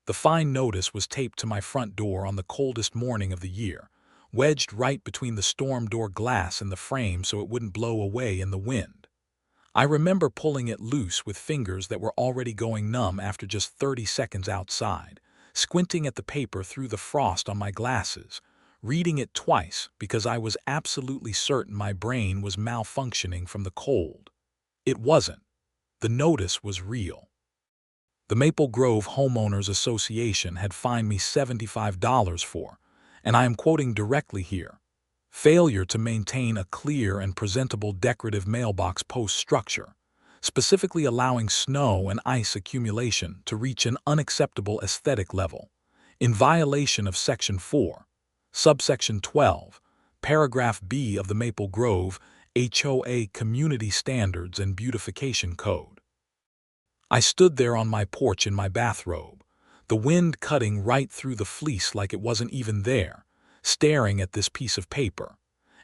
The fine notice was taped to my front door on the coldest morning of the year, wedged right between the storm door glass and the frame so it wouldn't blow away in the wind. I remember pulling it loose with fingers that were already going numb after just 30 seconds outside, squinting at the paper through the frost on my glasses, reading it twice because I was absolutely certain my brain was malfunctioning from the cold. It wasn't. The notice was real. The Maple Grove Homeowners Association had fined me $75 for, and I am quoting directly here, failure to maintain a clear and presentable decorative mailbox post structure, specifically allowing snow and ice accumulation to reach an unacceptable aesthetic level, in violation of Section 4, Subsection 12, Paragraph B of the Maple Grove HOA Community Standards and Beautification Code. I stood there on my porch in my bathrobe, the wind cutting right through the fleece like it wasn't even there, staring at this piece of paper,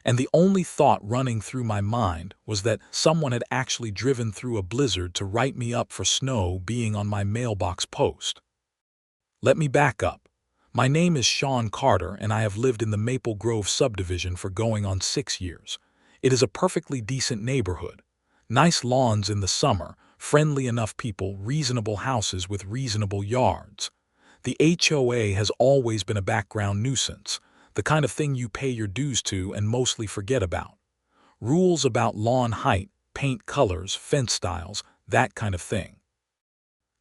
and the only thought running through my mind was that someone had actually driven through a blizzard to write me up for snow being on my mailbox post. Let me back up. My name is Sean Carter, and I have lived in the Maple Grove subdivision for going on 6 years. It is a perfectly decent neighborhood. Nice lawns in the summer, friendly enough people, reasonable houses with reasonable yards. The HOA has always been a background nuisance, the kind of thing you pay your dues to and mostly forget about. Rules about lawn height, paint colors, fence styles, that kind of thing.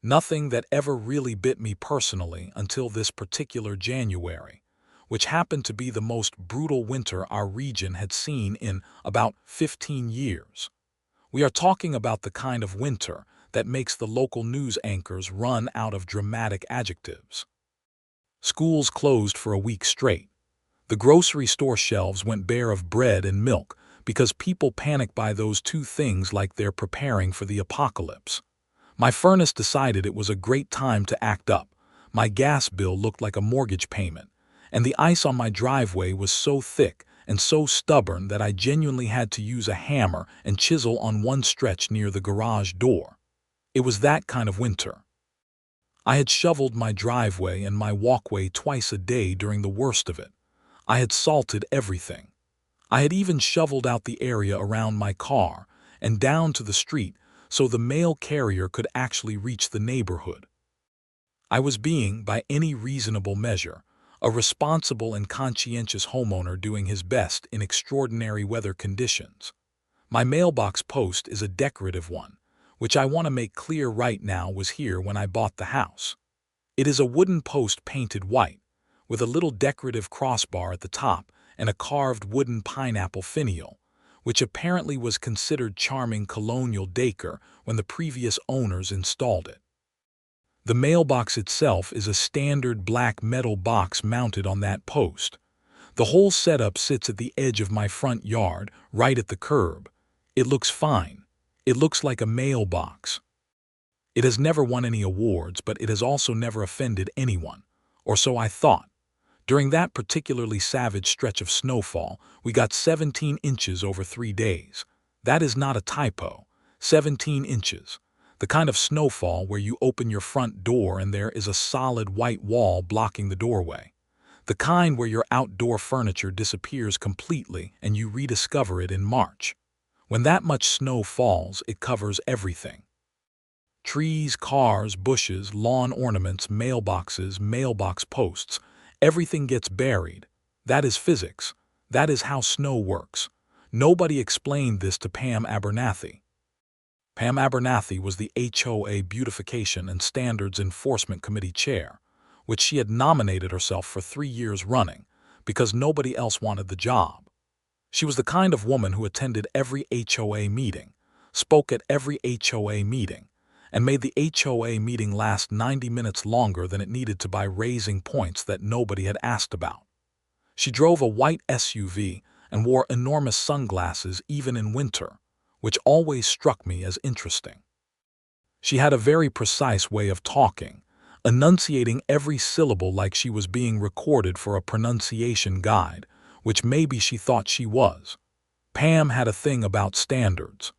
Nothing that ever really bit me personally until this particular January, which happened to be the most brutal winter our region had seen in about 15 years. We are talking about the kind of winter that makes the local news anchors run out of dramatic adjectives. Schools closed for a week straight. The grocery store shelves went bare of bread and milk because people panic buy those two things like they're preparing for the apocalypse. My furnace decided it was a great time to act up. My gas bill looked like a mortgage payment, and the ice on my driveway was so thick and so stubborn that I genuinely had to use a hammer and chisel on one stretch near the garage door. It was that kind of winter. I had shoveled my driveway and my walkway twice a day during the worst of it. I had salted everything. I had even shoveled out the area around my car and down to the street so the mail carrier could actually reach the neighborhood. I was being, by any reasonable measure, a responsible and conscientious homeowner doing his best in extraordinary weather conditions. My mailbox post is a decorative one, which I want to make clear right now was here when I bought the house. It is a wooden post painted white, with a little decorative crossbar at the top and a carved wooden pineapple finial, which apparently was considered charming colonial decor when the previous owners installed it. The mailbox itself is a standard black metal box mounted on that post. The whole setup sits at the edge of my front yard, right at the curb. It looks fine. It looks like a mailbox. It has never won any awards, but it has also never offended anyone, or so I thought. During that particularly savage stretch of snowfall, we got 17 inches over 3 days. That is not a typo. 17 inches. The kind of snowfall where you open your front door and there is a solid white wall blocking the doorway. The kind where your outdoor furniture disappears completely and you rediscover it in March. When that much snow falls, it covers everything. Trees, cars, bushes, lawn ornaments, mailboxes, mailbox posts, everything gets buried. That is physics. That is how snow works. Nobody explained this to Pam Abernathy. Pam Abernathy was the HOA Beautification and Standards Enforcement Committee chair, which she had nominated herself for 3 years running because nobody else wanted the job. She was the kind of woman who attended every HOA meeting, spoke at every HOA meeting, and made the HOA meeting last 90 minutes longer than it needed to by raising points that nobody had asked about. She drove a white SUV and wore enormous sunglasses even in winter, which always struck me as interesting. She had a very precise way of talking, enunciating every syllable like she was being recorded for a pronunciation guide, which maybe she thought she was. Pam had a thing about standards.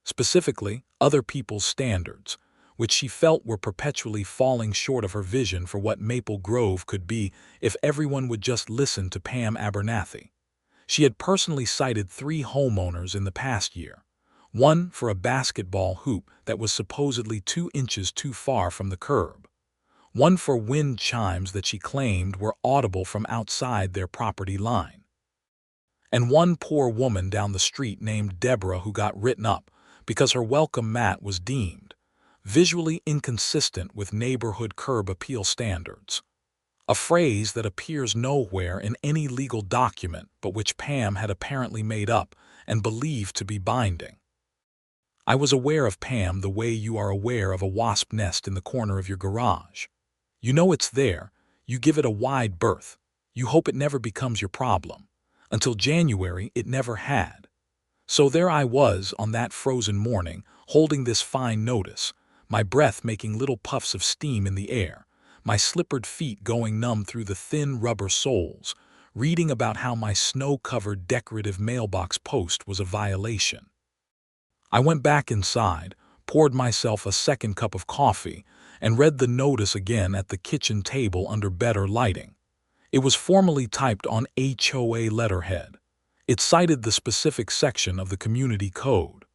Specifically, other people's standards, which she felt were perpetually falling short of her vision for what Maple Grove could be if everyone would just listen to Pam Abernathy. She had personally cited 3 homeowners in the past year. One for a basketball hoop that was supposedly 2 inches too far from the curb. One for wind chimes that she claimed were audible from outside their property line. And one poor woman down the street named Deborah who got written up because her welcome mat was deemed visually inconsistent with neighborhood curb appeal standards. A phrase that appears nowhere in any legal document but which Pam had apparently made up and believed to be binding. I was aware of Pam the way you are aware of a wasp nest in the corner of your garage. You know it's there, you give it a wide berth, you hope it never becomes your problem. Until January, it never had. So there I was on that frozen morning, holding this fine notice, my breath making little puffs of steam in the air, my slippered feet going numb through the thin rubber soles, reading about how my snow-covered decorative mailbox post was a violation. I went back inside, poured myself a second cup of coffee, and read the notice again at the kitchen table under better lighting. It was formally typed on HOA letterhead. It cited the specific section of the community code.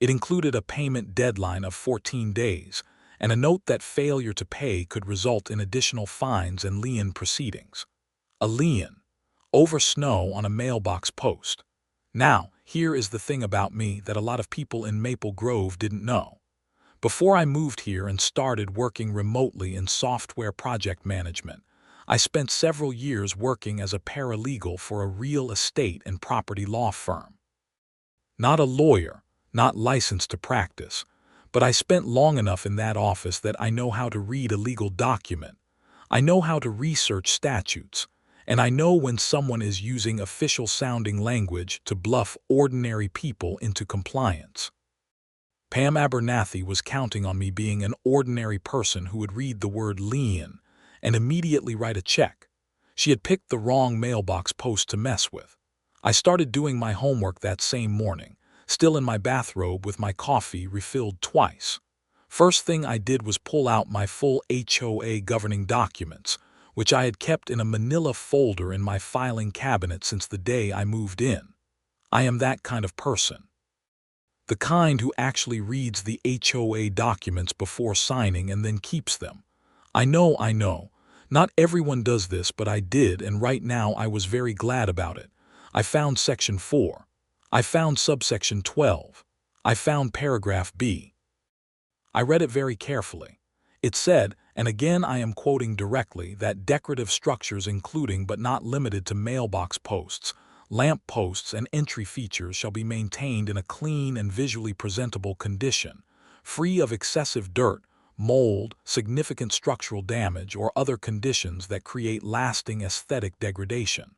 It included a payment deadline of 14 days and a note that failure to pay could result in additional fines and lien proceedings. A lien over snow on a mailbox post. Now, here is the thing about me that a lot of people in Maple Grove didn't know. Before I moved here and started working remotely in software project management, I spent several years working as a paralegal for a real estate and property law firm. Not a lawyer, not licensed to practice, but I spent long enough in that office that I know how to read a legal document. I know how to research statutes, and I know when someone is using official-sounding language to bluff ordinary people into compliance. Pam Abernathy was counting on me being an ordinary person who would read the word lien and immediately write a check. She had picked the wrong mailbox post to mess with. I started doing my homework that same morning, still in my bathrobe with my coffee refilled twice. First thing I did was pull out my full HOA governing documents, which I had kept in a manila folder in my filing cabinet since the day I moved in. I am that kind of person. The kind who actually reads the HOA documents before signing and then keeps them. I know. Not everyone does this, but I did, and right now I was very glad about it. I found Section 4. I found subsection 12. I found paragraph B. I read it very carefully. It said, and again I am quoting directly, that decorative structures including but not limited to mailbox posts, lamp posts, and entry features shall be maintained in a clean and visually presentable condition, free of excessive dirt, mold, significant structural damage, or other conditions that create lasting aesthetic degradation.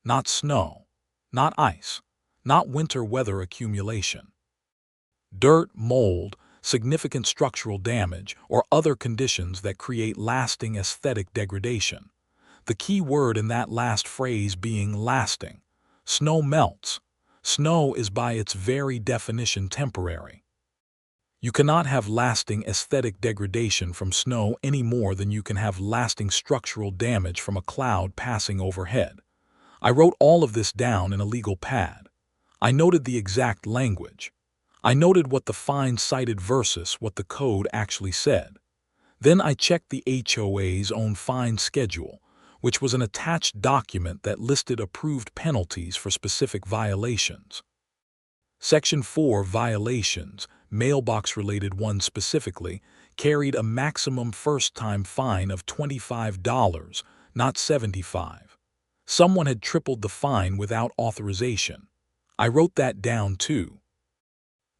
Not snow, not ice, not winter weather accumulation. Dirt, mold, significant structural damage, or other conditions that create lasting aesthetic degradation. The key word in that last phrase being lasting. Snow melts. Snow is by its very definition temporary. You cannot have lasting aesthetic degradation from snow any more than you can have lasting structural damage from a cloud passing overhead. I wrote all of this down in a legal pad. I noted the exact language. I noted what the fine cited versus what the code actually said. Then I checked the HOA's own fine schedule, which was an attached document that listed approved penalties for specific violations. Section 4 violations, mailbox-related ones specifically, carried a maximum first-time fine of $25, not $75. Someone had tripled the fine without authorization. I wrote that down too.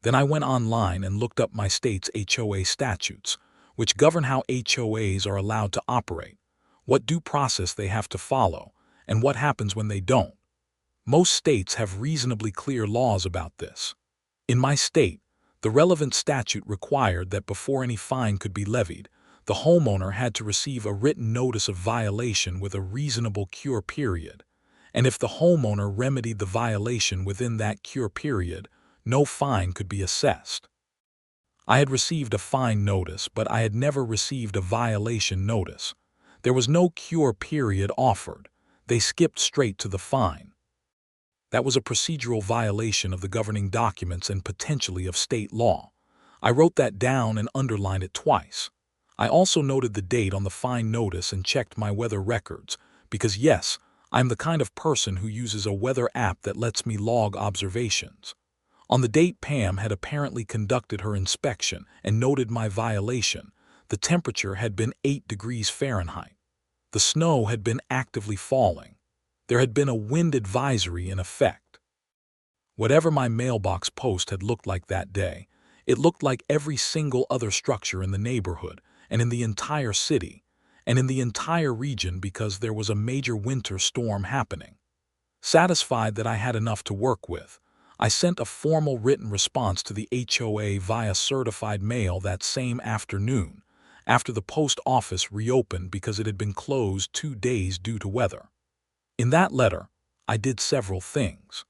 Then I went online and looked up my state's HOA statutes, which govern how HOAs are allowed to operate, what due process they have to follow, and what happens when they don't. Most states have reasonably clear laws about this. In my state, the relevant statute required that before any fine could be levied, the homeowner had to receive a written notice of violation with a reasonable cure period, and if the homeowner remedied the violation within that cure period, no fine could be assessed. I had received a fine notice, but I had never received a violation notice. There was no cure period offered. They skipped straight to the fine. That was a procedural violation of the governing documents and potentially of state law. I wrote that down and underlined it twice. I also noted the date on the fine notice and checked my weather records, because yes, I'm the kind of person who uses a weather app that lets me log observations. On the date Pam had apparently conducted her inspection and noted my violation, the temperature had been 8 degrees Fahrenheit. The snow had been actively falling. There had been a wind advisory in effect. Whatever my mailbox post had looked like that day, it looked like every single other structure in the neighborhood and in the entire city and in the entire region because there was a major winter storm happening. Satisfied that I had enough to work with, I sent a formal written response to the HOA via certified mail that same afternoon, after the post office reopened because it had been closed 2 days due to weather. In that letter, I did several things.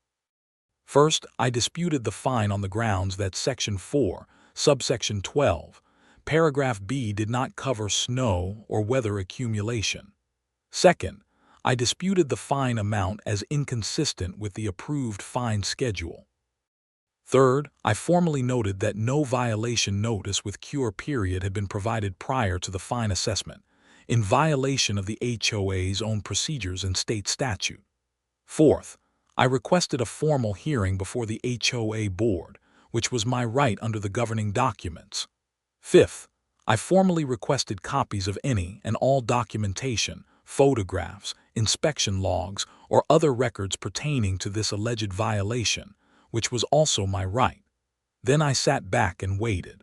First, I disputed the fine on the grounds that Section 4, subsection 12, paragraph B did not cover snow or weather accumulation. Second, I disputed the fine amount as inconsistent with the approved fine schedule. Third, I formally noted that no violation notice with cure period had been provided prior to the fine assessment, in violation of the HOA's own procedures and state statute. Fourth, I requested a formal hearing before the HOA board, which was my right under the governing documents. Fifth, I formally requested copies of any and all documentation, photographs, inspection logs, or other records pertaining to this alleged violation, which was also my right. Then I sat back and waited.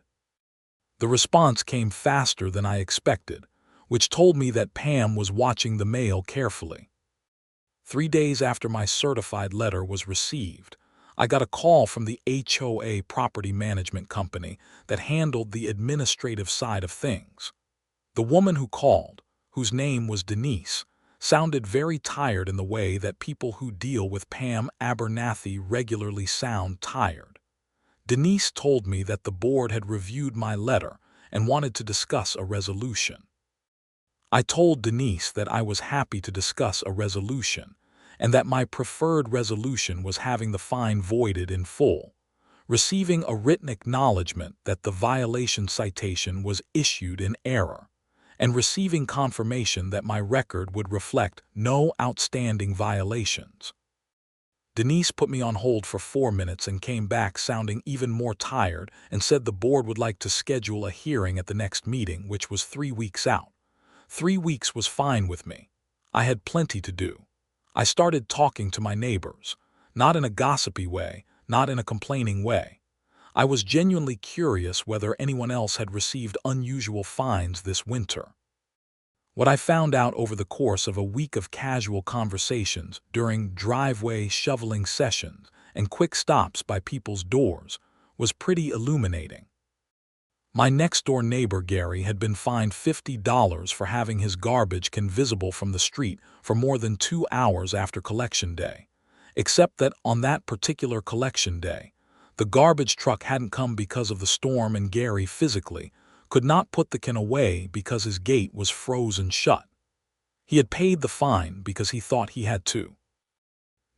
The response came faster than I expected, which told me that Pam was watching the mail carefully. 3 days after my certified letter was received, I got a call from the HOA property management company that handled the administrative side of things. The woman who called, whose name was Denise, sounded very tired in the way that people who deal with Pam Abernathy regularly sound tired. Denise told me that the board had reviewed my letter and wanted to discuss a resolution. I told Denise that I was happy to discuss a resolution, and that my preferred resolution was having the fine voided in full, receiving a written acknowledgement that the violation citation was issued in error, and receiving confirmation that my record would reflect no outstanding violations. Denise put me on hold for 4 minutes and came back sounding even more tired and said the board would like to schedule a hearing at the next meeting, which was 3 weeks out. 3 weeks was fine with me. I had plenty to do. I started talking to my neighbors, not in a gossipy way, not in a complaining way. I was genuinely curious whether anyone else had received unusual fines this winter. What I found out over the course of a week of casual conversations during driveway shoveling sessions and quick stops by people's doors was pretty illuminating. My next-door neighbor Gary had been fined $50 for having his garbage can visible from the street for more than 2 hours after collection day, except that on that particular collection day, the garbage truck hadn't come because of the storm and Gary physically could not put the can away because his gate was frozen shut. He had paid the fine because he thought he had to.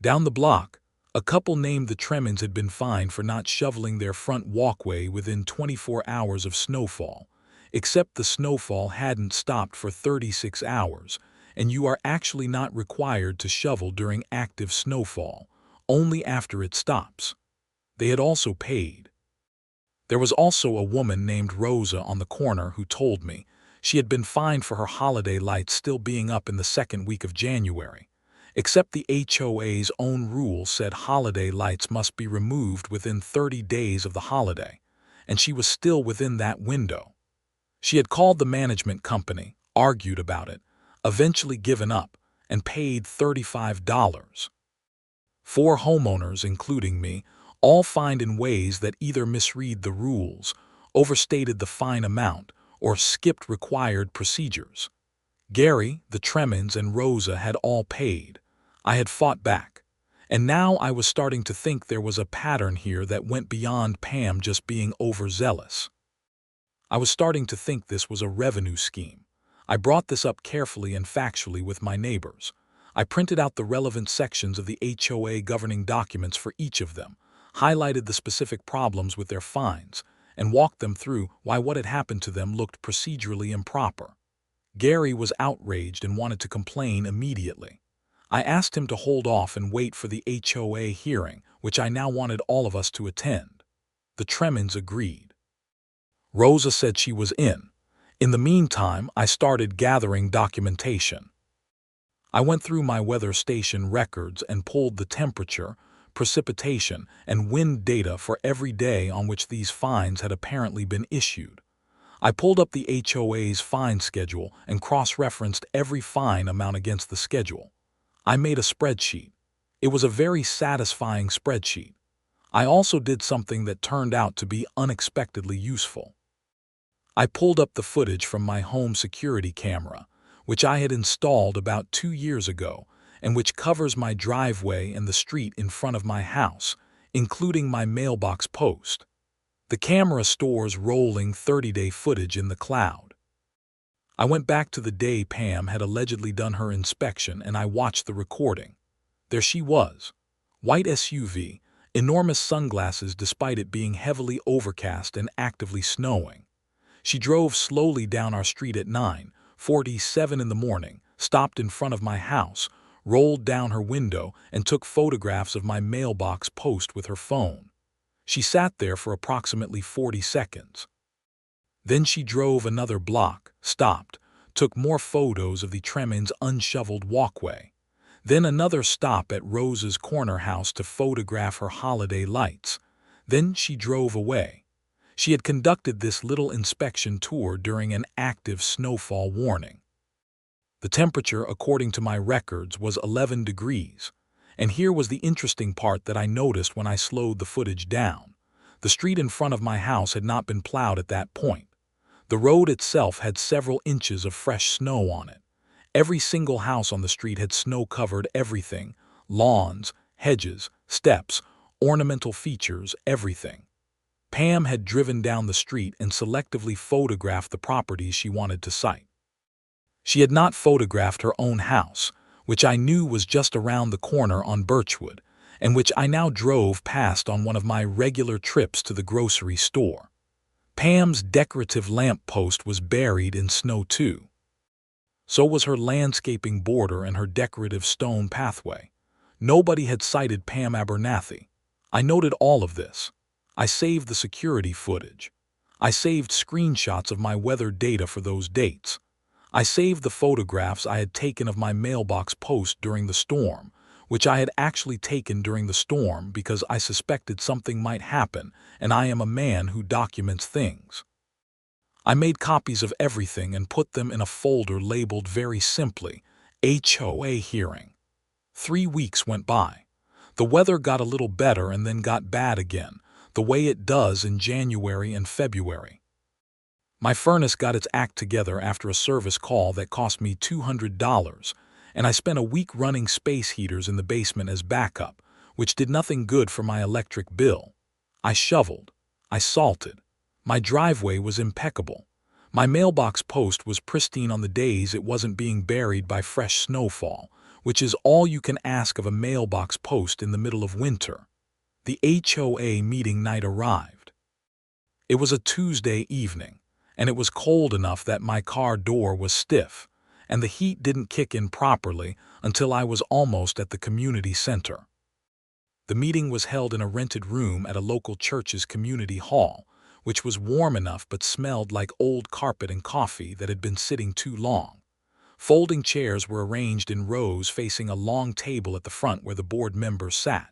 Down the block, a couple named the Tremens had been fined for not shoveling their front walkway within 24 hours of snowfall, except the snowfall hadn't stopped for 36 hours, and you are actually not required to shovel during active snowfall, only after it stops. They had also paid. There was also a woman named Rosa on the corner who told me she had been fined for her holiday lights still being up in the second week of January, except the HOA's own rule said holiday lights must be removed within 30 days of the holiday, and she was still within that window. She had called the management company, argued about it, eventually given up, and paid $35. 4 homeowners, including me, all fined in ways that either misread the rules, overstated the fine amount, or skipped required procedures. Gary, the Tremens, and Rosa had all paid. I had fought back. And now I was starting to think there was a pattern here that went beyond Pam just being overzealous. I was starting to think this was a revenue scheme. I brought this up carefully and factually with my neighbors. I printed out the relevant sections of the HOA governing documents for each of them, highlighted the specific problems with their fines, and walked them through why what had happened to them looked procedurally improper. Gary was outraged and wanted to complain immediately. I asked him to hold off and wait for the HOA hearing, which I now wanted all of us to attend. The Tremens agreed. Rosa said she was in. In the meantime, I started gathering documentation. I went through my weather station records and pulled the temperature, precipitation, and wind data for every day on which these fines had apparently been issued. I pulled up the HOA's fine schedule and cross-referenced every fine amount against the schedule. I made a spreadsheet. It was a very satisfying spreadsheet. I also did something that turned out to be unexpectedly useful. I pulled up the footage from my home security camera, which I had installed about 2 years ago, and which covers my driveway and the street in front of my house, including my mailbox post. The camera stores rolling 30-day footage in the cloud. I went back to the day Pam had allegedly done her inspection and I watched the recording. There she was. White SUV, enormous sunglasses despite it being heavily overcast and actively snowing. She drove slowly down our street at 9:47 in the morning, stopped in front of my house, rolled down her window, and took photographs of my mailbox post with her phone. She sat there for approximately 40 seconds. Then she drove another block, stopped, took more photos of the Tremens' unshoveled walkway. Then another stop at Rose's corner house to photograph her holiday lights. Then she drove away. She had conducted this little inspection tour during an active snowfall warning. The temperature, according to my records, was 11 degrees. And here was the interesting part that I noticed when I slowed the footage down. The street in front of my house had not been plowed at that point. The road itself had several inches of fresh snow on it. Every single house on the street had snow-covered everything: lawns, hedges, steps, ornamental features, everything. Pam had driven down the street and selectively photographed the properties she wanted to cite. She had not photographed her own house, which I knew was just around the corner on Birchwood, and which I now drove past on one of my regular trips to the grocery store. Pam's decorative lamp post was buried in snow too. So was her landscaping border and her decorative stone pathway. Nobody had cited Pam Abernathy. I noted all of this. I saved the security footage. I saved screenshots of my weather data for those dates. I saved the photographs I had taken of my mailbox post during the storm, which I had actually taken during the storm because I suspected something might happen, and I am a man who documents things. I made copies of everything and put them in a folder labeled very simply, HOA hearing. 3 weeks went by. The weather got a little better and then got bad again, the way it does in January and February. My furnace got its act together after a service call that cost me $200, and I spent a week running space heaters in the basement as backup, which did nothing good for my electric bill. I shoveled. I salted. My driveway was impeccable. My mailbox post was pristine on the days it wasn't being buried by fresh snowfall, which is all you can ask of a mailbox post in the middle of winter. The HOA meeting night arrived. It was a Tuesday evening, and it was cold enough that my car door was stiff, and the heat didn't kick in properly until I was almost at the community center. The meeting was held in a rented room at a local church's community hall, which was warm enough but smelled like old carpet and coffee that had been sitting too long. Folding chairs were arranged in rows facing a long table at the front where the board members sat.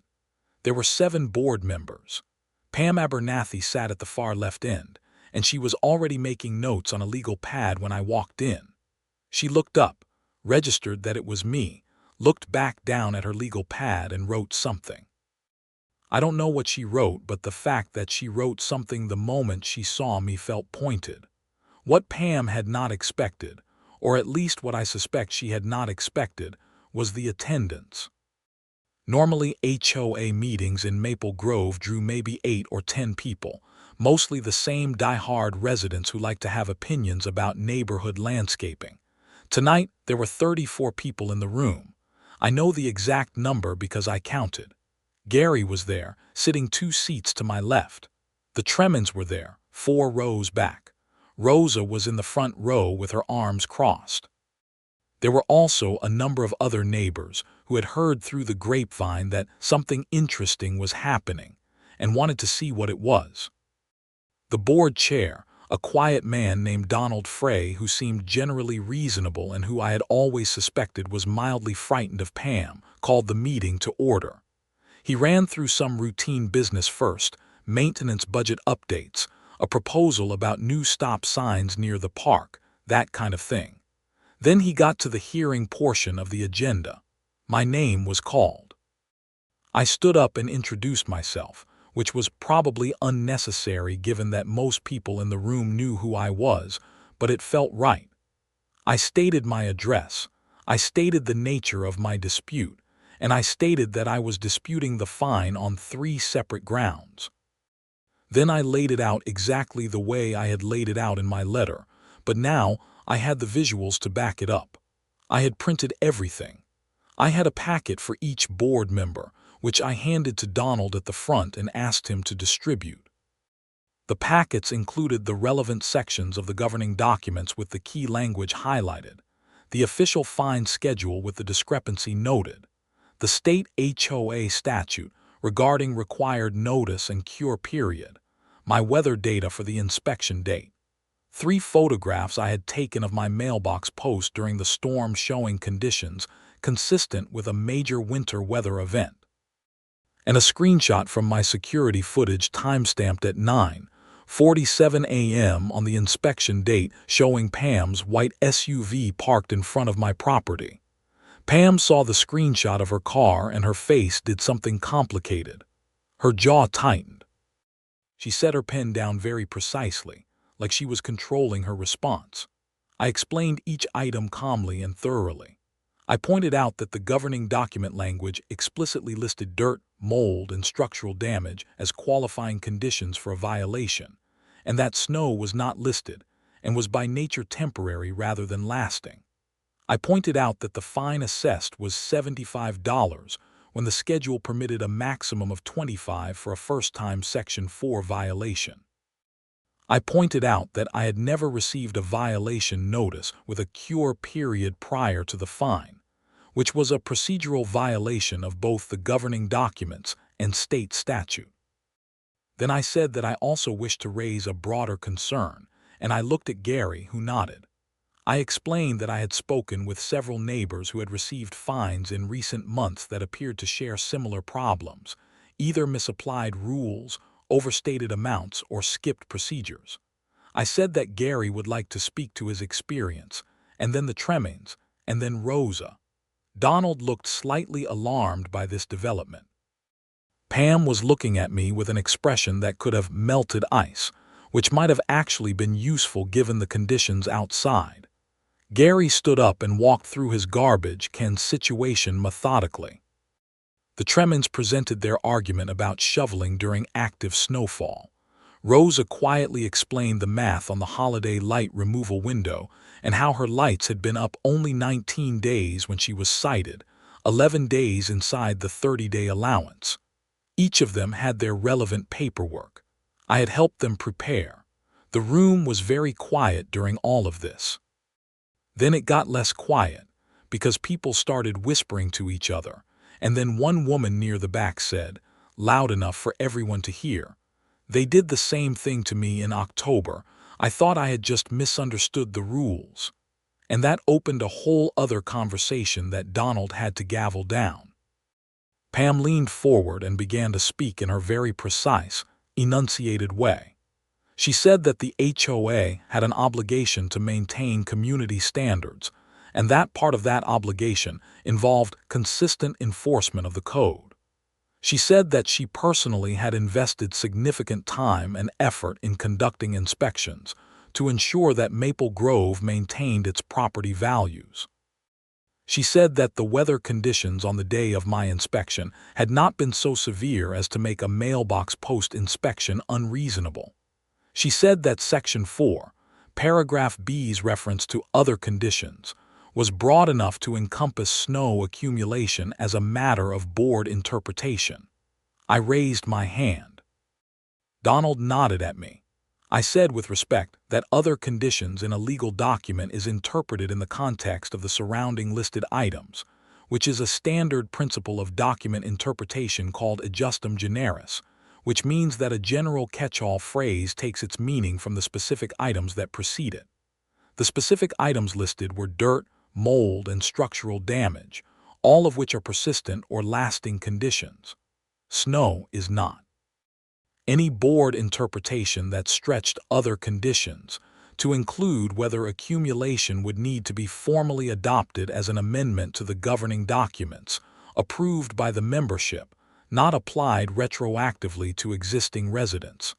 There were 7 board members. Pam Abernathy sat at the far left end, and she was already making notes on a legal pad when I walked in. She looked up, registered that it was me, looked back down at her legal pad and wrote something. I don't know what she wrote, but the fact that she wrote something the moment she saw me felt pointed. What Pam had not expected, or at least what I suspect she had not expected, was the attendance. Normally, HOA meetings in Maple Grove drew maybe 8 or 10 people, mostly the same die-hard residents who like to have opinions about neighborhood landscaping. Tonight, there were 34 people in the room. I know the exact number because I counted. Gary was there, sitting 2 seats to my left. The Tremens were there, 4 rows back. Rosa was in the front row with her arms crossed. There were also a number of other neighbors who had heard through the grapevine that something interesting was happening and wanted to see what it was. The board chair, a quiet man named Donald Frey who seemed generally reasonable and who I had always suspected was mildly frightened of Pam, called the meeting to order. He ran through some routine business first, maintenance budget updates, a proposal about new stop signs near the park, that kind of thing. Then he got to the hearing portion of the agenda. My name was called. I stood up and introduced myself, which was probably unnecessary given that most people in the room knew who I was, but it felt right. I stated my address, I stated the nature of my dispute, and I stated that I was disputing the fine on 3 separate grounds. Then I laid it out exactly the way I had laid it out in my letter, but now I had the visuals to back it up. I had printed everything. I had a packet for each board member, which I handed to Donald at the front and asked him to distribute. The packets included the relevant sections of the governing documents with the key language highlighted, the official fine schedule with the discrepancy noted, the state HOA statute regarding required notice and cure period, my weather data for the inspection date, 3 photographs I had taken of my mailbox post during the storm showing conditions consistent with a major winter weather event, and a screenshot from my security footage timestamped at 9:47 a.m. on the inspection date showing Pam's white SUV parked in front of my property. Pam saw the screenshot of her car and her face did something complicated. Her jaw tightened. She set her pen down very precisely, like she was controlling her response. I explained each item calmly and thoroughly. I pointed out that the governing document language explicitly listed dirt, mold, and structural damage as qualifying conditions for a violation, and that snow was not listed and was by nature temporary rather than lasting. I pointed out that the fine assessed was $75 when the schedule permitted a maximum of $25 for a first-time Section 4 violation. I pointed out that I had never received a violation notice with a cure period prior to the fine, which was a procedural violation of both the governing documents and state statute. Then I said that I also wished to raise a broader concern, and I looked at Gary, who nodded. I explained that I had spoken with several neighbors who had received fines in recent months that appeared to share similar problems, either misapplied rules, overstated amounts, or skipped procedures. I said that Gary would like to speak to his experience, and then the Tremens, and then Rosa. Donald looked slightly alarmed by this development. Pam was looking at me with an expression that could have melted ice, which might have actually been useful given the conditions outside. Gary stood up and walked through his garbage can situation methodically. The Tremens presented their argument about shoveling during active snowfall. Rosa quietly explained the math on the holiday light removal window and how her lights had been up only 19 days when she was cited, 11 days inside the 30-day allowance. Each of them had their relevant paperwork. I had helped them prepare. The room was very quiet during all of this. Then it got less quiet, because people started whispering to each other, and then one woman near the back said, loud enough for everyone to hear, "They did the same thing to me in October. I thought I had just misunderstood the rules." And that opened a whole other conversation that Donald had to gavel down. Pam leaned forward and began to speak in her very precise, enunciated way. She said that the HOA had an obligation to maintain community standards, and that part of that obligation involved consistent enforcement of the code. She said that she personally had invested significant time and effort in conducting inspections to ensure that Maple Grove maintained its property values. She said that the weather conditions on the day of my inspection had not been so severe as to make a mailbox post inspection unreasonable. She said that Section 4, Paragraph B's reference to other conditions, was broad enough to encompass snow accumulation as a matter of board interpretation. I raised my hand. Donald nodded at me. I said with respect that other conditions in a legal document is interpreted in the context of the surrounding listed items, which is a standard principle of document interpretation called adjustum generis, which means that a general catch-all phrase takes its meaning from the specific items that precede it. The specific items listed were dirt, mold, and structural damage, all of which are persistent or lasting conditions. Snow is not. Any board interpretation that stretched other conditions to include whether accumulation would need to be formally adopted as an amendment to the governing documents, approved by the membership, not applied retroactively to existing residents.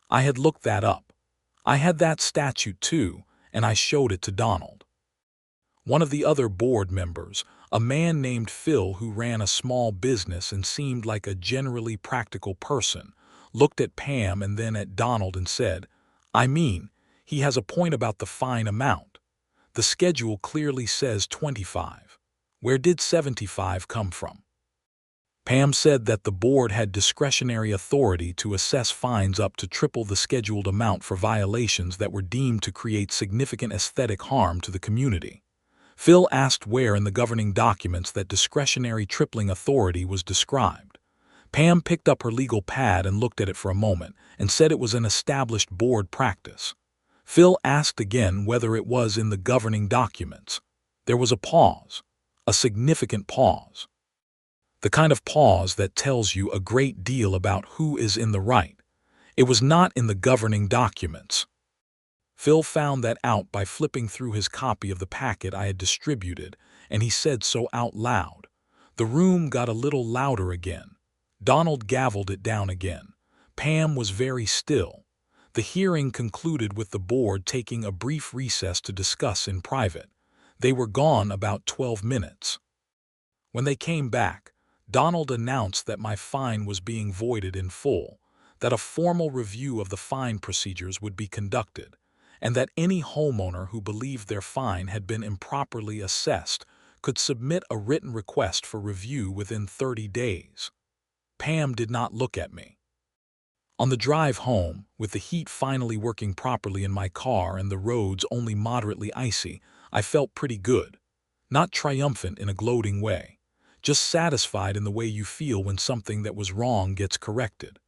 I had looked that up. I had that statute too, and I showed it to Donald. One of the other board members, a man named Phil who ran a small business and seemed like a generally practical person, looked at Pam and then at Donald and said, "I mean, he has a point about the fine amount. The schedule clearly says 25. Where did 75 come from?" Pam said that the board had discretionary authority to assess fines up to triple the scheduled amount for violations that were deemed to create significant aesthetic harm to the community. Phil asked where in the governing documents that discretionary tripling authority was described. Pam picked up her legal pad and looked at it for a moment and said it was an established board practice. Phil asked again whether it was in the governing documents. There was a pause, a significant pause. The kind of pause that tells you a great deal about who is in the right. It was not in the governing documents. Phil found that out by flipping through his copy of the packet I had distributed, and he said so out loud. The room got a little louder again. Donald gavelled it down again. Pam was very still. The hearing concluded with the board taking a brief recess to discuss in private. They were gone about 12 minutes. When they came back, Donald announced that my fine was being voided in full, that a formal review of the fine procedures would be conducted, and that any homeowner who believed their fine had been improperly assessed could submit a written request for review within 30 days. Pam did not look at me. On the drive home, with the heat finally working properly in my car and the roads only moderately icy, I felt pretty good. Not triumphant in a gloating way, just satisfied in the way you feel when something that was wrong gets corrected.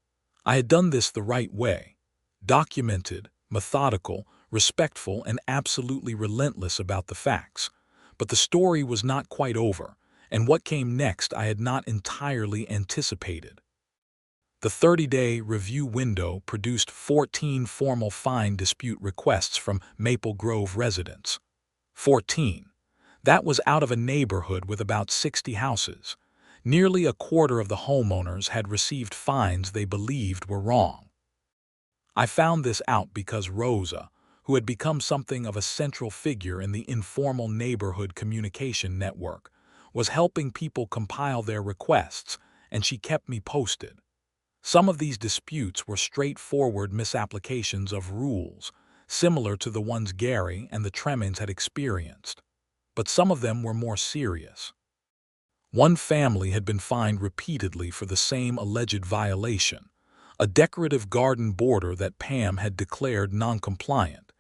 I had done this the right way. Documented, methodical, respectful, and absolutely relentless about the facts. But the story was not quite over, and what came next I had not entirely anticipated. The 30-day review window produced 14 formal fine dispute requests from Maple Grove residents. 14. That was out of a neighborhood with about 60 houses. Nearly a quarter of the homeowners had received fines they believed were wrong. I found this out because Rosa, who had become something of a central figure in the informal neighborhood communication network, was helping people compile their requests, and she kept me posted. Some of these disputes were straightforward misapplications of rules, similar to the ones Gary and the Tremens had experienced, but some of them were more serious. One family had been fined repeatedly for the same alleged violation, a decorative garden border that Pam had declared non-compliant,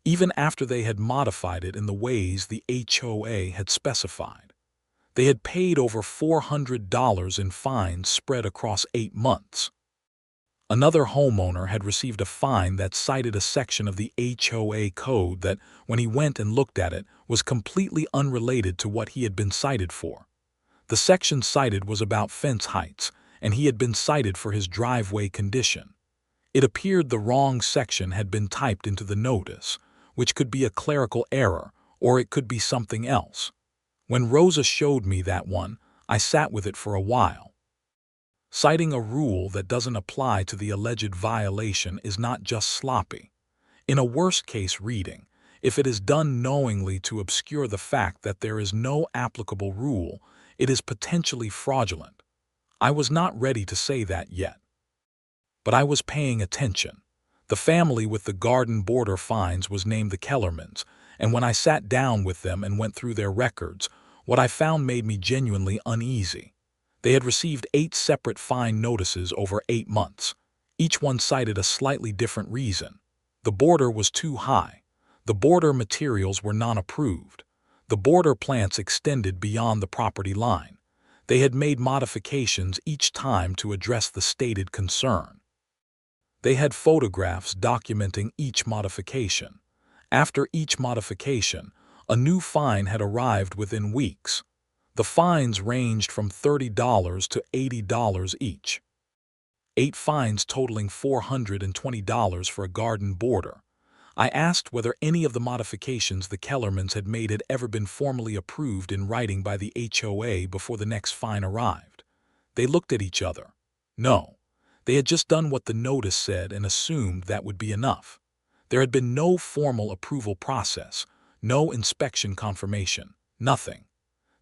even after they had modified it in the ways the HOA had specified. They had paid over $400 in fines spread across 8 months. Another homeowner had received a fine that cited a section of the HOA code that, when he went and looked at it, was completely unrelated to what he had been cited for. The section cited was about fence heights, and he had been cited for his driveway condition. It appeared the wrong section had been typed into the notice, which could be a clerical error, or it could be something else. When Rosa showed me that one, I sat with it for a while. Citing a rule that doesn't apply to the alleged violation is not just sloppy. In a worst-case reading, if it is done knowingly to obscure the fact that there is no applicable rule, it is potentially fraudulent. I was not ready to say that yet. But I was paying attention. The family with the garden border fines was named the Kellermans, and when I sat down with them and went through their records, what I found made me genuinely uneasy. They had received 8 separate fine notices over 8 months. Each one cited a slightly different reason. The border was too high. The border materials were non-approved. The border plants extended beyond the property line. They had made modifications each time to address the stated concern. They had photographs documenting each modification. After each modification, a new fine had arrived within weeks. The fines ranged from $30 to $80 each. 8 fines totaling $420 for a garden border. I asked whether any of the modifications the Kellermans had made had ever been formally approved in writing by the HOA before the next fine arrived. They looked at each other. No. They had just done what the notice said and assumed that would be enough. There had been no formal approval process, no inspection confirmation, nothing.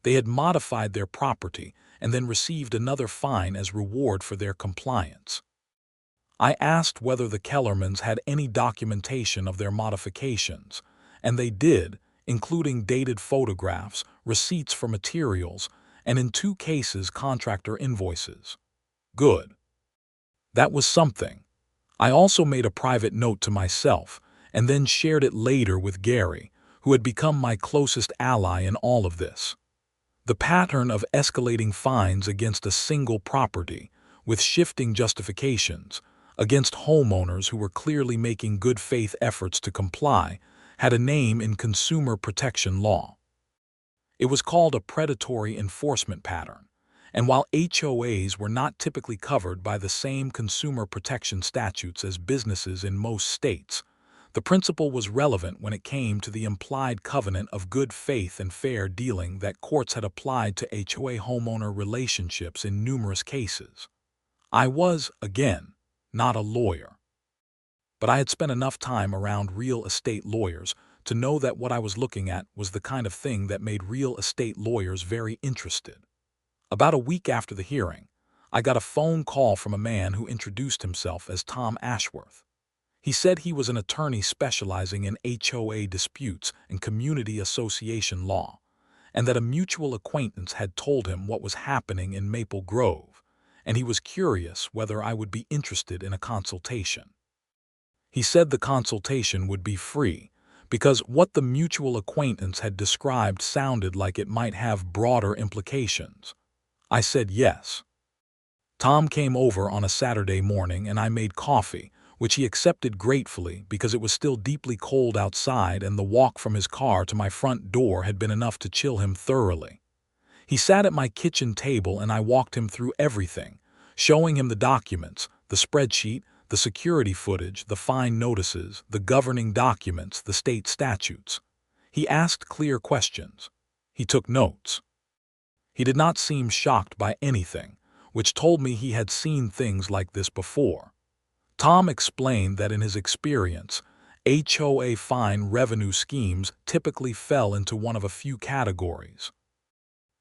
They had modified their property and then received another fine as reward for their compliance. I asked whether the Kellermans had any documentation of their modifications, and they did, including dated photographs, receipts for materials, and in 2 cases contractor invoices. Good. That was something. I also made a private note to myself and then shared it later with Gary, who had become my closest ally in all of this. The pattern of escalating fines against a single property, with shifting justifications, against homeowners who were clearly making good faith efforts to comply, had a name in consumer protection law. It was called a predatory enforcement pattern, and while HOAs were not typically covered by the same consumer protection statutes as businesses in most states, the principle was relevant when it came to the implied covenant of good faith and fair dealing that courts had applied to HOA homeowner relationships in numerous cases. I was, again, not a lawyer, but I had spent enough time around real estate lawyers to know that what I was looking at was the kind of thing that made real estate lawyers very interested. About a week after the hearing, I got a phone call from a man who introduced himself as Tom Ashworth. He said he was an attorney specializing in HOA disputes and community association law, and that a mutual acquaintance had told him what was happening in Maple Grove, and he was curious whether I would be interested in a consultation. He said the consultation would be free, because what the mutual acquaintance had described sounded like it might have broader implications. I said yes. Tom came over on a Saturday morning and I made coffee, which he accepted gratefully because it was still deeply cold outside and the walk from his car to my front door had been enough to chill him thoroughly. He sat at my kitchen table and I walked him through everything, showing him the documents, the spreadsheet, the security footage, the fine notices, the governing documents, the state statutes. He asked clear questions. He took notes. He did not seem shocked by anything, which told me he had seen things like this before. Tom explained that in his experience, HOA fine revenue schemes typically fell into one of a few categories.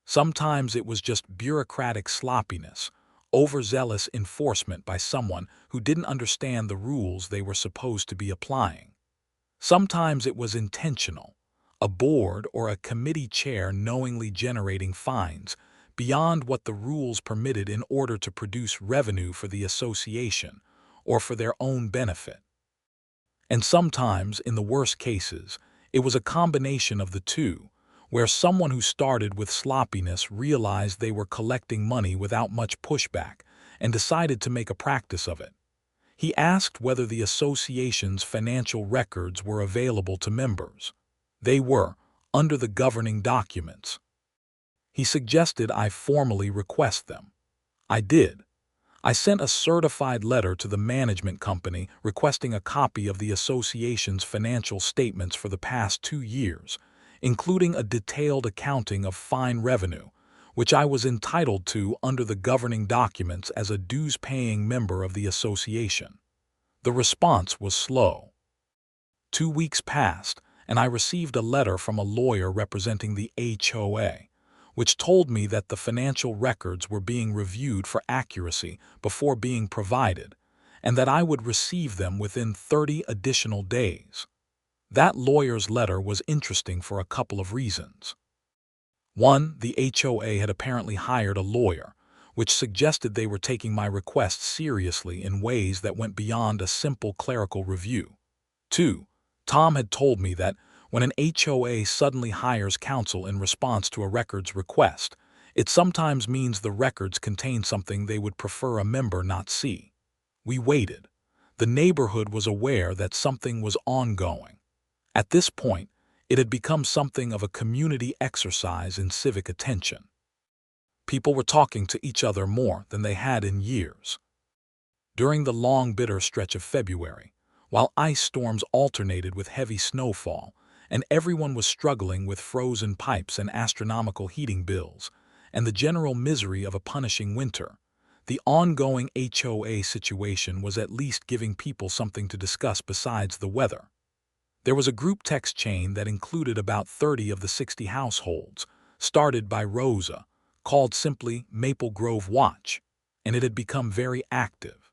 Sometimes it was just bureaucratic sloppiness, overzealous enforcement by someone who didn't understand the rules they were supposed to be applying. Sometimes it was intentional, a board or a committee chair knowingly generating fines beyond what the rules permitted in order to produce revenue for the association or for their own benefit. And sometimes, in the worst cases, it was a combination of the two, where someone who started with sloppiness realized they were collecting money without much pushback and decided to make a practice of it. He asked whether the association's financial records were available to members. They were, under the governing documents. He suggested I formally request them. I did. I sent a certified letter to the management company requesting a copy of the association's financial statements for the past 2 years, including a detailed accounting of fine revenue, which I was entitled to under the governing documents as a dues-paying member of the association. The response was slow. 2 weeks passed, and I received a letter from a lawyer representing the HOA, which told me that the financial records were being reviewed for accuracy before being provided, and that I would receive them within 30 additional days. That lawyer's letter was interesting for a couple of reasons. One, the HOA had apparently hired a lawyer, which suggested they were taking my request seriously in ways that went beyond a simple clerical review. Two, Tom had told me that when an HOA suddenly hires counsel in response to a records request, it sometimes means the records contain something they would prefer a member not see. We waited. The neighborhood was aware that something was ongoing. At this point, it had become something of a community exercise in civic attention. People were talking to each other more than they had in years. During the long, bitter stretch of February, while ice storms alternated with heavy snowfall, and everyone was struggling with frozen pipes and astronomical heating bills, and the general misery of a punishing winter, the ongoing HOA situation was at least giving people something to discuss besides the weather. There was a group text chain that included about 30 of the 60 households, started by Rosa, called simply Maple Grove Watch, and it had become very active.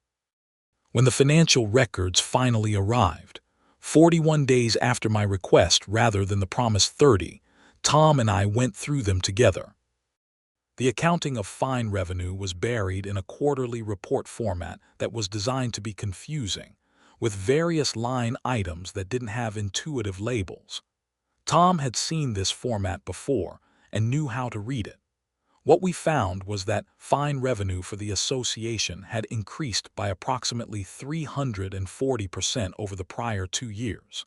When the financial records finally arrived, 41 days after my request rather than the promised 30, Tom and I went through them together. The accounting of fine revenue was buried in a quarterly report format that was designed to be confusing, with various line items that didn't have intuitive labels. Tom had seen this format before and knew how to read it. What we found was that fine revenue for the association had increased by approximately 340% over the prior 2 years.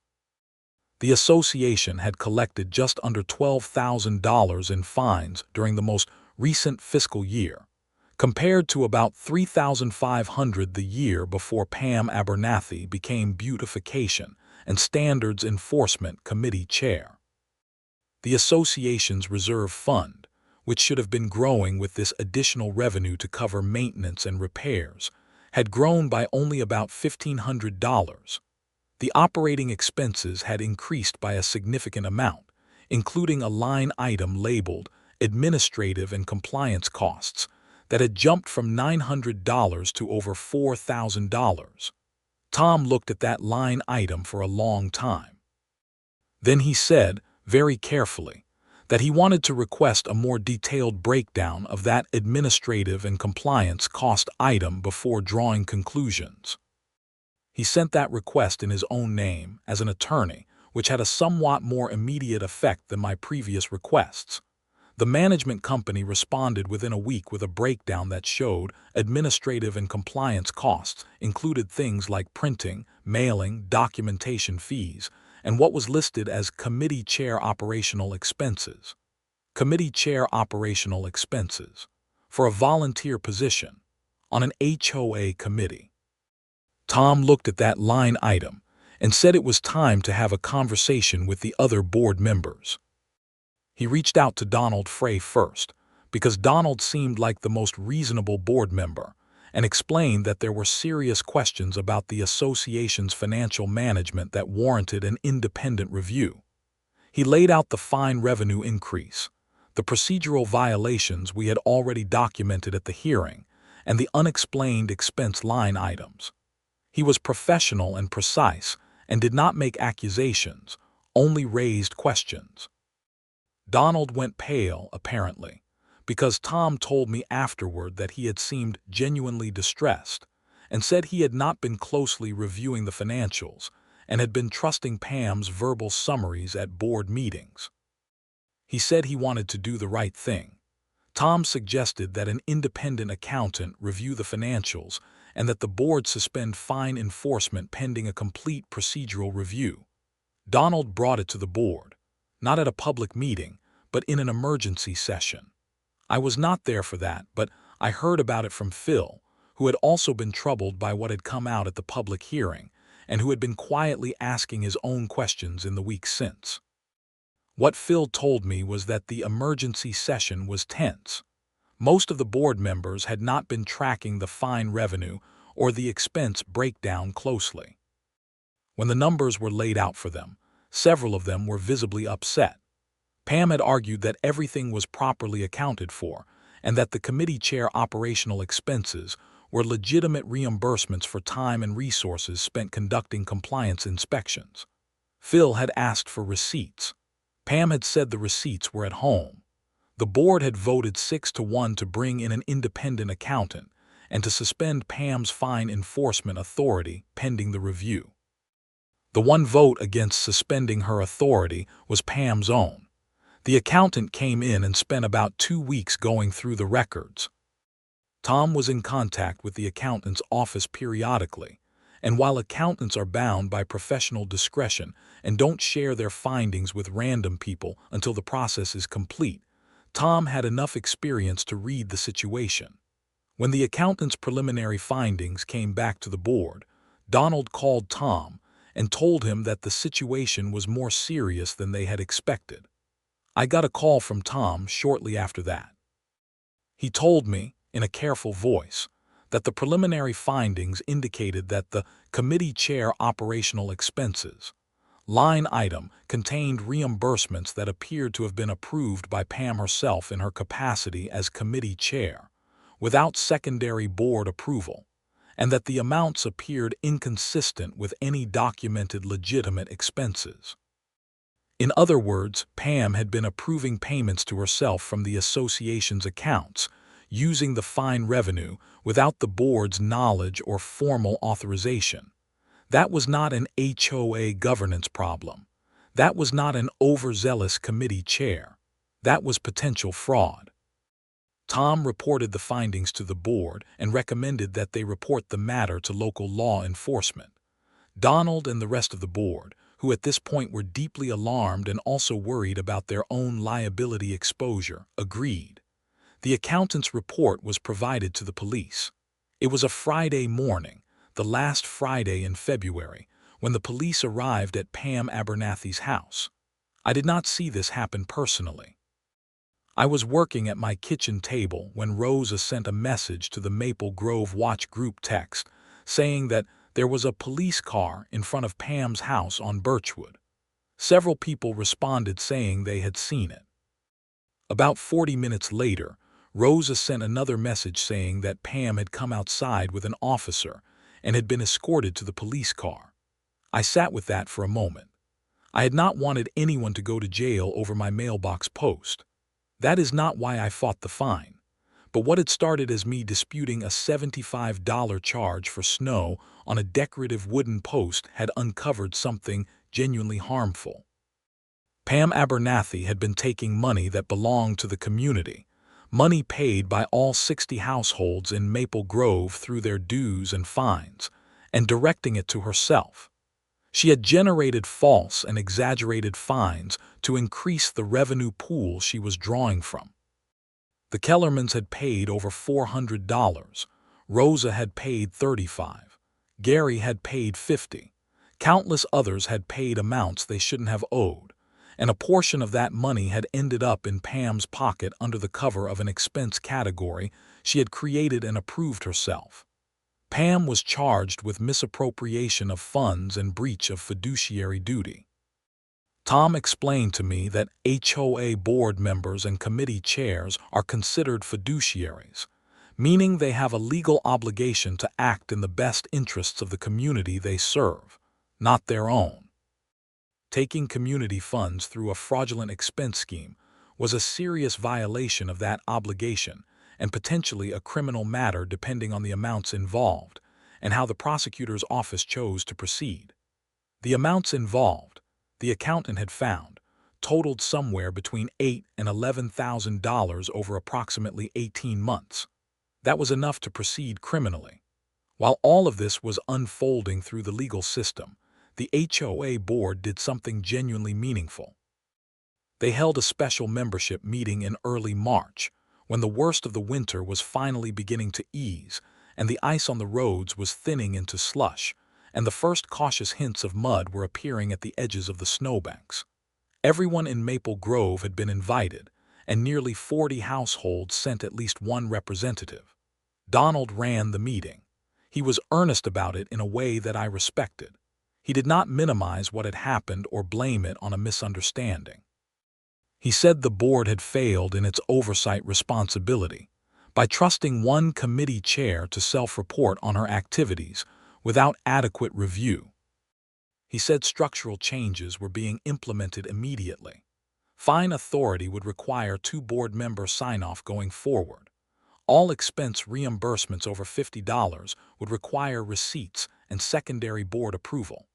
The association had collected just under $12,000 in fines during the most recent fiscal year, compared to about $3,500 the year before Pam Abernathy became Beautification and Standards Enforcement Committee Chair. The association's reserve fund, which should have been growing with this additional revenue to cover maintenance and repairs, had grown by only about $1,500. The operating expenses had increased by a significant amount, including a line item labeled Administrative and Compliance Costs that had jumped from $900 to over $4,000. Tom looked at that line item for a long time. Then he said, very carefully, that he wanted to request a more detailed breakdown of that administrative and compliance cost item before drawing conclusions. He sent that request in his own name as an attorney, which had a somewhat more immediate effect than my previous requests. The management company responded within a week with a breakdown that showed administrative and compliance costs included things like printing, mailing, documentation fees, and what was listed as committee chair operational expenses. Committee chair operational expenses for a volunteer position on an HOA committee. Tom looked at that line item and said it was time to have a conversation with the other board members. He reached out to Donald Frey first, because Donald seemed like the most reasonable board member, and explained that there were serious questions about the association's financial management that warranted an independent review. He laid out the fine revenue increase, the procedural violations we had already documented at the hearing, and the unexplained expense line items. He was professional and precise and did not make accusations, only raised questions. Donald went pale, apparently, because Tom told me afterward that he had seemed genuinely distressed and said he had not been closely reviewing the financials and had been trusting Pam's verbal summaries at board meetings. He said he wanted to do the right thing. Tom suggested that an independent accountant review the financials and that the board suspend fine enforcement pending a complete procedural review. Donald brought it to the board, not at a public meeting, but in an emergency session. I was not there for that, but I heard about it from Phil, who had also been troubled by what had come out at the public hearing and who had been quietly asking his own questions in the weeks since. What Phil told me was that the emergency session was tense. Most of the board members had not been tracking the fine revenue or the expense breakdown closely. When the numbers were laid out for them, several of them were visibly upset. Pam had argued that everything was properly accounted for and that the committee chair operational expenses were legitimate reimbursements for time and resources spent conducting compliance inspections. Phil had asked for receipts. Pam had said the receipts were at home. The board had voted 6-1 to bring in an independent accountant and to suspend Pam's fine enforcement authority pending the review. The one vote against suspending her authority was Pam's own. The accountant came in and spent about 2 weeks going through the records. Tom was in contact with the accountant's office periodically, and while accountants are bound by professional discretion and don't share their findings with random people until the process is complete, Tom had enough experience to read the situation. When the accountant's preliminary findings came back to the board, Donald called Tom and told him that the situation was more serious than they had expected. I got a call from Tom shortly after that. He told me, in a careful voice, that the preliminary findings indicated that the committee chair operational expenses line item contained reimbursements that appeared to have been approved by Pam herself in her capacity as committee chair, without secondary board approval, and that the amounts appeared inconsistent with any documented legitimate expenses. In other words, Pam had been approving payments to herself from the association's accounts, using the fine revenue without the board's knowledge or formal authorization. That was not an HOA governance problem. That was not an overzealous committee chair. That was potential fraud. Tom reported the findings to the board and recommended that they report the matter to local law enforcement. Donald and the rest of the board, who at this point were deeply alarmed and also worried about their own liability exposure, agreed. The accountant's report was provided to the police. It was a Friday morning, the last Friday in February, when the police arrived at Pam Abernathy's house. I did not see this happen personally. I was working at my kitchen table when Rosa sent a message to the Maple Grove Watch group text saying that there was a police car in front of Pam's house on Birchwood. Several people responded saying they had seen it. About 40 minutes later, Rosa sent another message saying that Pam had come outside with an officer and had been escorted to the police car. I sat with that for a moment. I had not wanted anyone to go to jail over my mailbox post. That is not why I fought the fine. But what had started as me disputing a $75 charge for snow on a decorative wooden post had uncovered something genuinely harmful. Pam Abernathy had been taking money that belonged to the community, money paid by all 60 households in Maple Grove through their dues and fines, and directing it to herself. She had generated false and exaggerated fines to increase the revenue pool she was drawing from. The Kellermans had paid over $400. Rosa had paid $35. Gary had paid $50. Countless others had paid amounts they shouldn't have owed, and a portion of that money had ended up in Pam's pocket under the cover of an expense category she had created and approved herself. Pam was charged with misappropriation of funds and breach of fiduciary duty. Tom explained to me that HOA board members and committee chairs are considered fiduciaries, meaning they have a legal obligation to act in the best interests of the community they serve, not their own. Taking community funds through a fraudulent expense scheme was a serious violation of that obligation and potentially a criminal matter depending on the amounts involved and how the prosecutor's office chose to proceed. The amounts involved, the accountant had found, totaled somewhere between $8,000 and $11,000 over approximately 18 months. That was enough to proceed criminally. While all of this was unfolding through the legal system, the HOA board did something genuinely meaningful. They held a special membership meeting in early March, when the worst of the winter was finally beginning to ease and the ice on the roads was thinning into slush, and the first cautious hints of mud were appearing at the edges of the snowbanks. Everyone in Maple Grove had been invited, and nearly 40 households sent at least one representative. Donald ran the meeting. He was earnest about it in a way that I respected. He did not minimize what had happened or blame it on a misunderstanding. He said the board had failed in its oversight responsibility, by trusting one committee chair to self-report on her activities without adequate review. He said structural changes were being implemented immediately. Fine authority would require 2 board member sign-off going forward. All expense reimbursements over $50 would require receipts and secondary board approval.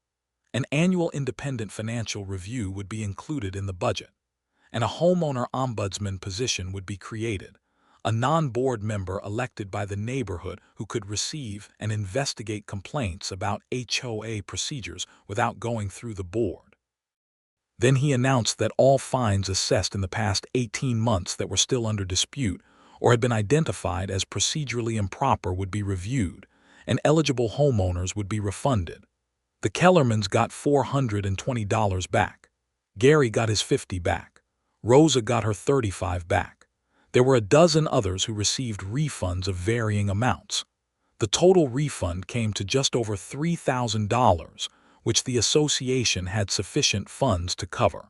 An annual independent financial review would be included in the budget, and a homeowner ombudsman position would be created, a non-board member elected by the neighborhood who could receive and investigate complaints about HOA procedures without going through the board. Then he announced that all fines assessed in the past 18 months that were still under dispute or had been identified as procedurally improper would be reviewed, and eligible homeowners would be refunded. The Kellermans got $420 back. Gary got his $50 back. Rosa got her $35 back. There were a dozen others who received refunds of varying amounts. The total refund came to just over $3,000, which the association had sufficient funds to cover.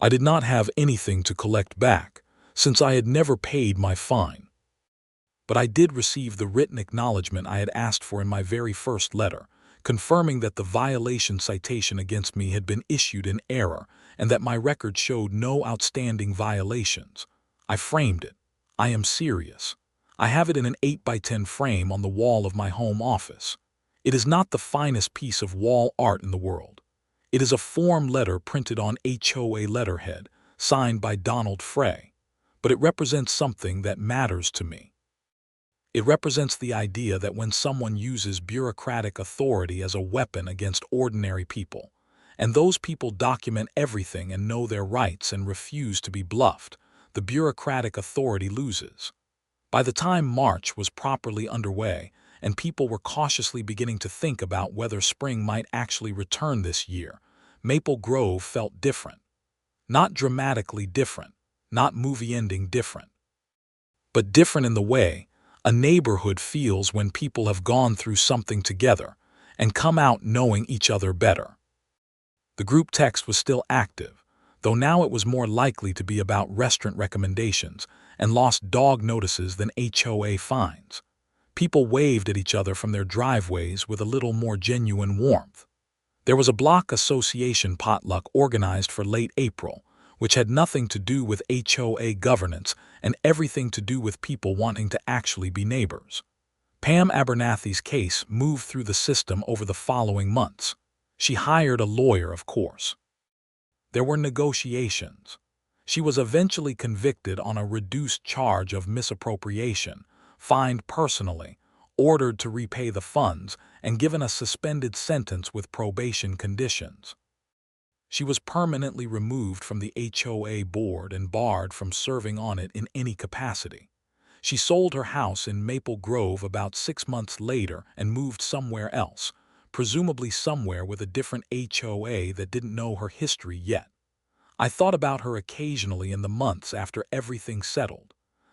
I did not have anything to collect back, since I had never paid my fine. But I did receive the written acknowledgement I had asked for in my very first letter, confirming that the violation citation against me had been issued in error and that my record showed no outstanding violations. I framed it. I am serious. I have it in an 8x10 frame on the wall of my home office. It is not the finest piece of wall art in the world. It is a form letter printed on HOA letterhead, signed by Donald Frey, but it represents something that matters to me. It represents the idea that when someone uses bureaucratic authority as a weapon against ordinary people, and those people document everything and know their rights and refuse to be bluffed, the bureaucratic authority loses. By the time March was properly underway and people were cautiously beginning to think about whether spring might actually return this year, Maple Grove felt different. Not dramatically different, not movie-ending different, but different in the way a neighborhood feels when people have gone through something together and come out knowing each other better. The group text was still active, though now it was more likely to be about restaurant recommendations and lost dog notices than HOA fines. People waved at each other from their driveways with a little more genuine warmth. There was a block association potluck organized for late April, which had nothing to do with HOA governance and everything to do with people wanting to actually be neighbors. Pam Abernathy's case moved through the system over the following months. She hired a lawyer, of course. There were negotiations. She was eventually convicted on a reduced charge of misappropriation, fined personally, ordered to repay the funds, and given a suspended sentence with probation conditions. She was permanently removed from the HOA board and barred from serving on it in any capacity. She sold her house in Maple Grove about 6 months later and moved somewhere else, presumably somewhere with a different HOA that didn't know her history yet. I thought about her occasionally in the months after everything settled.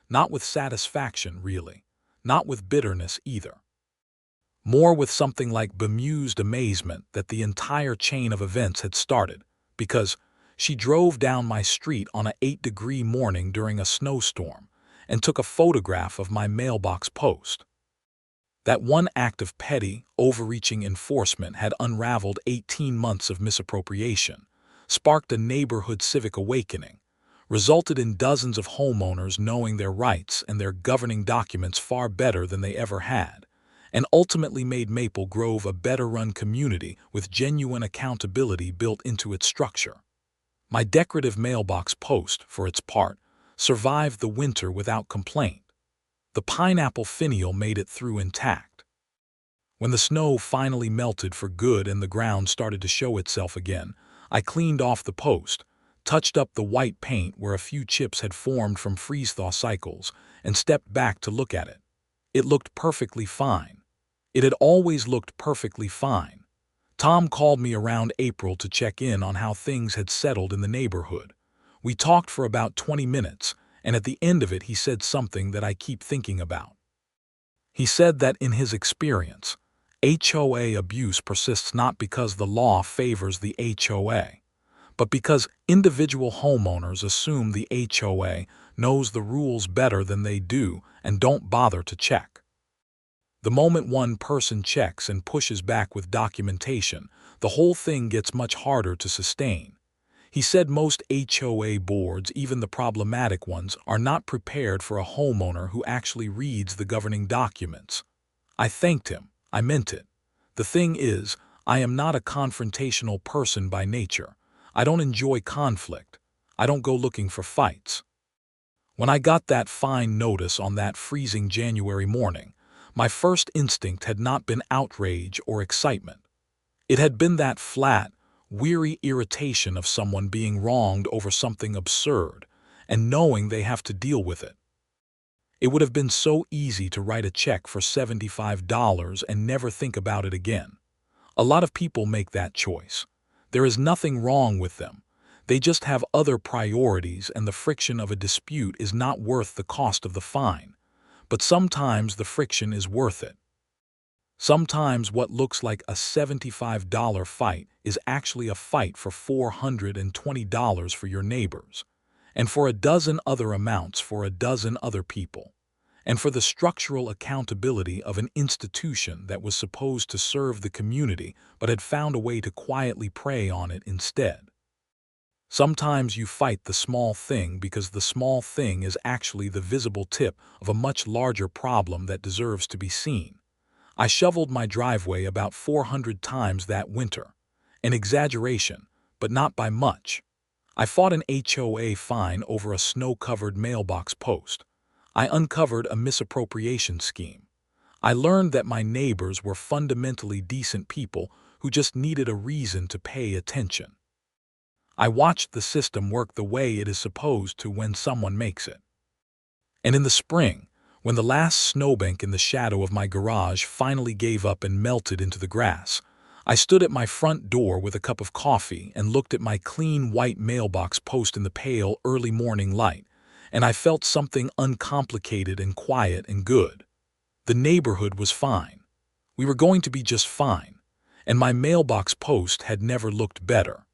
Not with satisfaction, really. Not with bitterness either. More with something like bemused amazement that the entire chain of events had started, because she drove down my street on an 8-degree morning during a snowstorm and took a photograph of my mailbox post. That one act of petty, overreaching enforcement had unraveled 18 months of misappropriation, sparked a neighborhood civic awakening, resulted in dozens of homeowners knowing their rights and their governing documents far better than they ever had, and ultimately made Maple Grove a better-run community with genuine accountability built into its structure. My decorative mailbox post, for its part, survived the winter without complaint. The pineapple finial made it through intact. When the snow finally melted for good and the ground started to show itself again, I cleaned off the post, touched up the white paint where a few chips had formed from freeze-thaw cycles, and stepped back to look at it. It looked perfectly fine. It had always looked perfectly fine. Tom called me around April to check in on how things had settled in the neighborhood. We talked for about 20 minutes, and at the end of it he said something that I keep thinking about. He said that in his experience, HOA abuse persists not because the law favors the HOA, but because individual homeowners assume the HOA knows the rules better than they do and don't bother to check. The moment one person checks and pushes back with documentation, the whole thing gets much harder to sustain. He said most HOA boards, even the problematic ones, are not prepared for a homeowner who actually reads the governing documents. I thanked him. I meant it. The thing is, I am not a confrontational person by nature. I don't enjoy conflict. I don't go looking for fights. When I got that fine notice on that freezing January morning, my first instinct had not been outrage or excitement. It had been that flat, weary irritation of someone being wronged over something absurd and knowing they have to deal with it. It would have been so easy to write a check for $75 and never think about it again. A lot of people make that choice. There is nothing wrong with them. They just have other priorities, and the friction of a dispute is not worth the cost of the fine. But sometimes the friction is worth it. Sometimes what looks like a $75 fight is actually a fight for $420 for your neighbors, and for a dozen other amounts for a dozen other people, and for the structural accountability of an institution that was supposed to serve the community but had found a way to quietly prey on it instead. Sometimes you fight the small thing because the small thing is actually the visible tip of a much larger problem that deserves to be seen. I shoveled my driveway about 400 times that winter. An exaggeration, but not by much. I fought an HOA fine over a snow-covered mailbox post. I uncovered a misappropriation scheme. I learned that my neighbors were fundamentally decent people who just needed a reason to pay attention. I watched the system work the way it is supposed to when someone makes it. And in the spring, when the last snowbank in the shadow of my garage finally gave up and melted into the grass, I stood at my front door with a cup of coffee and looked at my clean white mailbox post in the pale early morning light, and I felt something uncomplicated and quiet and good. The neighborhood was fine. We were going to be just fine, and my mailbox post had never looked better.